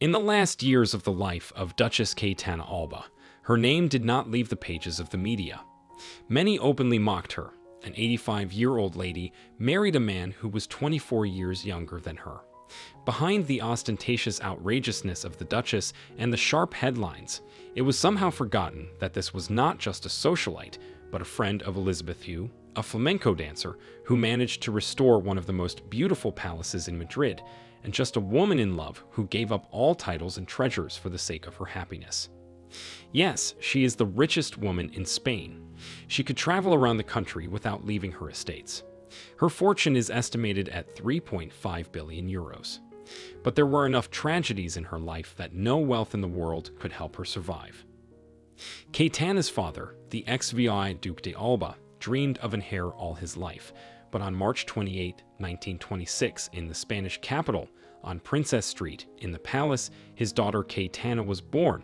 In the last years of the life of Duchess Cayetana Alba, her name did not leave the pages of the media. Many openly mocked her. An 85-year-old lady married a man who was 24 years younger than her. Behind the ostentatious outrageousness of the Duchess and the sharp headlines, it was somehow forgotten that this was not just a socialite, but a friend of Elizabeth II, a flamenco dancer who managed to restore one of the most beautiful palaces in Madrid, and just a woman in love who gave up all titles and treasures for the sake of her happiness. Yes, she is the richest woman in Spain. She could travel around the country without leaving her estates. Her fortune is estimated at 3.5 billion euros. But there were enough tragedies in her life that no wealth in the world could help her survive. Cayetana's father, the ex-VI Duke de Alba, dreamed of an heir all his life, but on March 28, 1926, in the Spanish capital, on Princess Street, in the palace, his daughter Cayetana was born.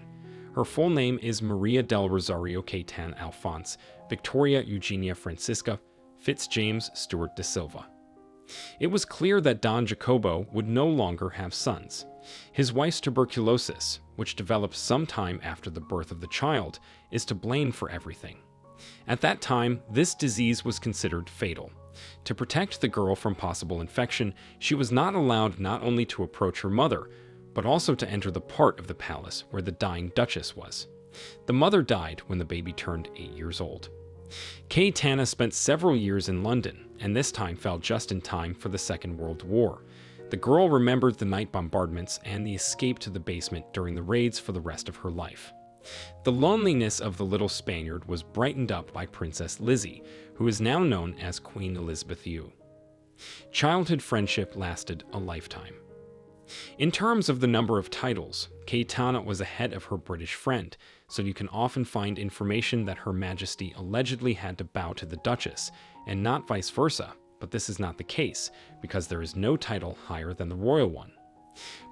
Her full name is Maria del Rosario Cayetana Alphonse Victoria Eugenia Francisca Fitzjames Stuart de Silva. It was clear that Don Jacobo would no longer have sons. His wife's tuberculosis, which developed sometime after the birth of the child, is to blame for everything. At that time, this disease was considered fatal. To protect the girl from possible infection, she was not allowed not only to approach her mother, but also to enter the part of the palace where the dying Duchess was. The mother died when the baby turned 8 years old. Cayetana spent several years in London, and this time fell just in time for the Second World War. The girl remembered the night bombardments and the escape to the basement during the raids for the rest of her life. The loneliness of the little Spaniard was brightened up by Princess Lizzie, who is now known as Queen Elizabeth II. Childhood friendship lasted a lifetime. In terms of the number of titles, Cayetana was ahead of her British friend, so you can often find information that Her Majesty allegedly had to bow to the Duchess, and not vice versa, but this is not the case, because there is no title higher than the royal one.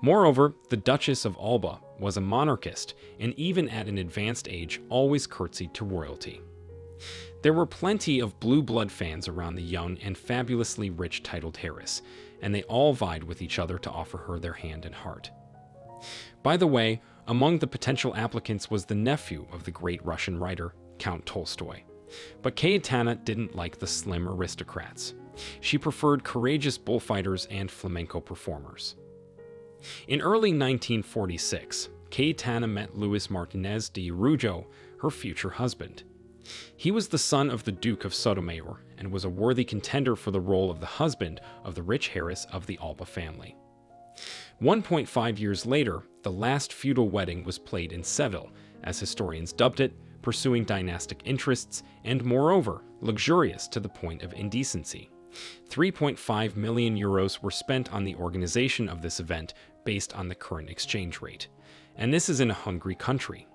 Moreover, the Duchess of Alba was a monarchist, and even at an advanced age always curtsied to royalty. There were plenty of blue blood fans around the young and fabulously rich titled heiress, and they all vied with each other to offer her their hand and heart. By the way, among the potential applicants was the nephew of the great Russian writer, Count Tolstoy. But Cayetana didn't like the slim aristocrats. She preferred courageous bullfighters and flamenco performers. In early 1946, Cayetana met Luis Martinez de Araujo, her future husband. He was the son of the Duke of Sotomayor and was a worthy contender for the role of the husband of the rich heiress of the Alba family. 1.5 years later, the last feudal wedding was played in Seville, as historians dubbed it, pursuing dynastic interests and, moreover, luxurious to the point of indecency. 3.5 million euros were spent on the organization of this event based on the current exchange rate. And this is in a hungry country.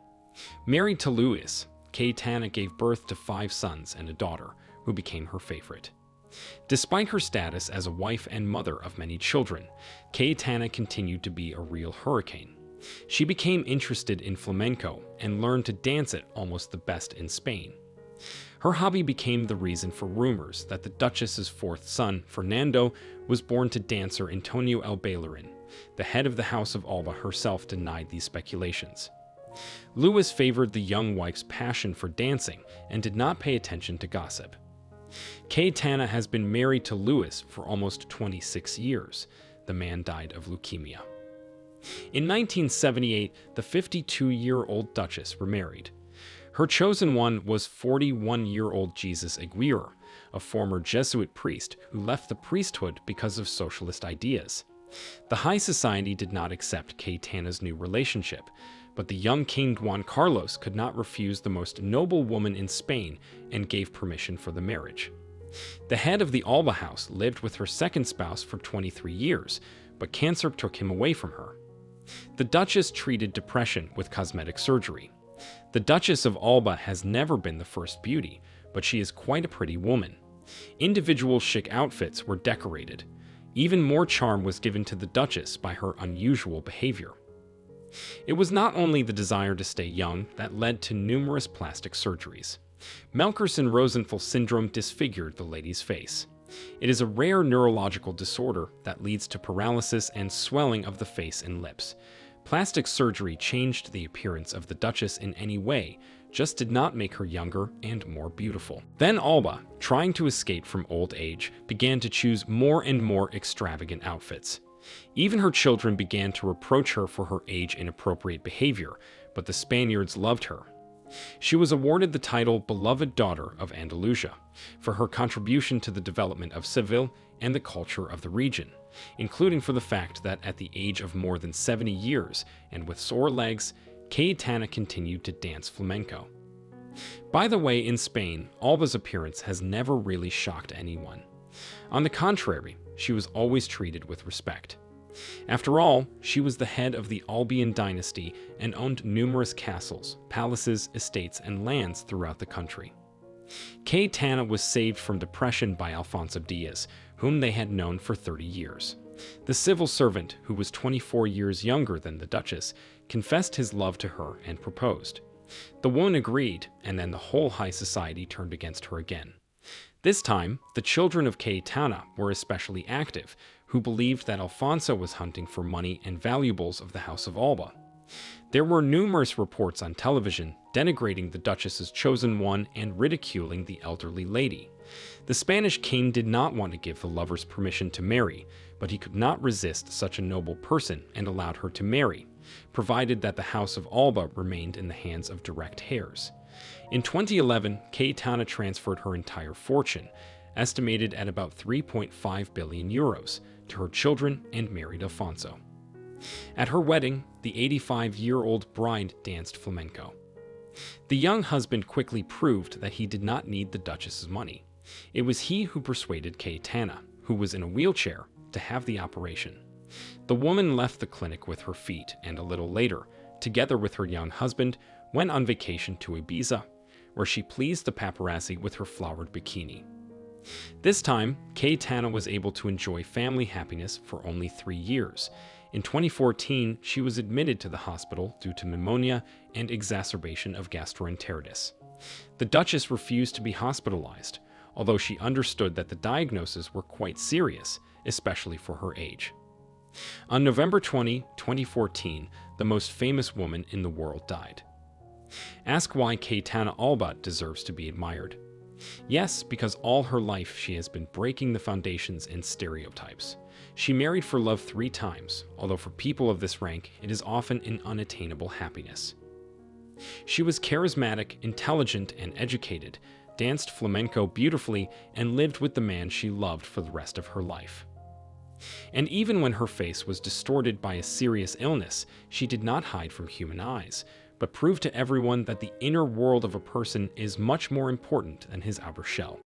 Married to Louis, Cayetana gave birth to 5 sons and a daughter, who became her favorite. Despite her status as a wife and mother of many children, Cayetana continued to be a real hurricane. She became interested in flamenco and learned to dance it almost the best in Spain. Her hobby became the reason for rumors that the Duchess's 4th son, Fernando, was born to dancer Antonio El Bailarin. The head of the House of Alba herself denied these speculations. Louis favored the young wife's passion for dancing and did not pay attention to gossip. Cayetana has been married to Louis for almost 26 years. The man died of leukemia. In 1978, the 52-year-old Duchess remarried. Her chosen one was 41-year-old Jesus Aguirre, a former Jesuit priest who left the priesthood because of socialist ideas. The high society did not accept Cayetana's new relationship, but the young King Juan Carlos could not refuse the most noble woman in Spain and gave permission for the marriage. The head of the Alba house lived with her second spouse for 23 years, but cancer took him away from her. The Duchess treated depression with cosmetic surgery. The Duchess of Alba has never been the first beauty, but she is quite a pretty woman. Individual chic outfits were decorated. Even more charm was given to the Duchess by her unusual behavior. It was not only the desire to stay young that led to numerous plastic surgeries. Melkerson-Rosenthal syndrome disfigured the lady's face. It is a rare neurological disorder that leads to paralysis and swelling of the face and lips. Plastic surgery changed the appearance of the Duchess in any way, just did not make her younger and more beautiful. Then Alba, trying to escape from old age, began to choose more and more extravagant outfits. Even her children began to reproach her for her age-inappropriate behavior, but the Spaniards loved her. She was awarded the title Beloved Daughter of Andalusia for her contribution to the development of Seville and the culture of the region, including for the fact that at the age of more than 70 years and with sore legs, Cayetana continued to dance flamenco. By the way, in Spain, Alba's appearance has never really shocked anyone. On the contrary, she was always treated with respect. After all, she was the head of the Albian dynasty and owned numerous castles, palaces, estates, and lands throughout the country. Cayetana was saved from depression by Alfonso Diaz, whom they had known for 30 years. The civil servant, who was 24 years younger than the Duchess, confessed his love to her and proposed. The woman agreed, and then the whole high society turned against her again. This time, the children of Cayetana were especially active, who believed that Alfonso was hunting for money and valuables of the House of Alba. There were numerous reports on television denigrating the Duchess's chosen one and ridiculing the elderly lady. The Spanish king did not want to give the lovers permission to marry, but he could not resist such a noble person and allowed her to marry, provided that the House of Alba remained in the hands of direct heirs. In 2011, Cayetana transferred her entire fortune, estimated at about 3.5 billion euros, to her children and married Alfonso. At her wedding, the 85-year-old bride danced flamenco. The young husband quickly proved that he did not need the Duchess's money. It was he who persuaded Cayetana, who was in a wheelchair, to have the operation. The woman left the clinic with her feet and a little later, together with her young husband, went on vacation to Ibiza, where she pleased the paparazzi with her flowered bikini. This time, Cayetana was able to enjoy family happiness for only 3 years. In 2014, she was admitted to the hospital due to pneumonia and exacerbation of gastroenteritis. The Duchess refused to be hospitalized, although she understood that the diagnoses were quite serious, especially for her age. On November 20, 2014, the most famous woman in the world died. Ask why Cayetana Alba deserves to be admired. Yes, because all her life she has been breaking the foundations and stereotypes. She married for love 3 times, although for people of this rank, it is often an unattainable happiness. She was charismatic, intelligent, and educated, danced flamenco beautifully, and lived with the man she loved for the rest of her life. And even when her face was distorted by a serious illness, she did not hide from human eyes, but proved to everyone that the inner world of a person is much more important than his outer shell.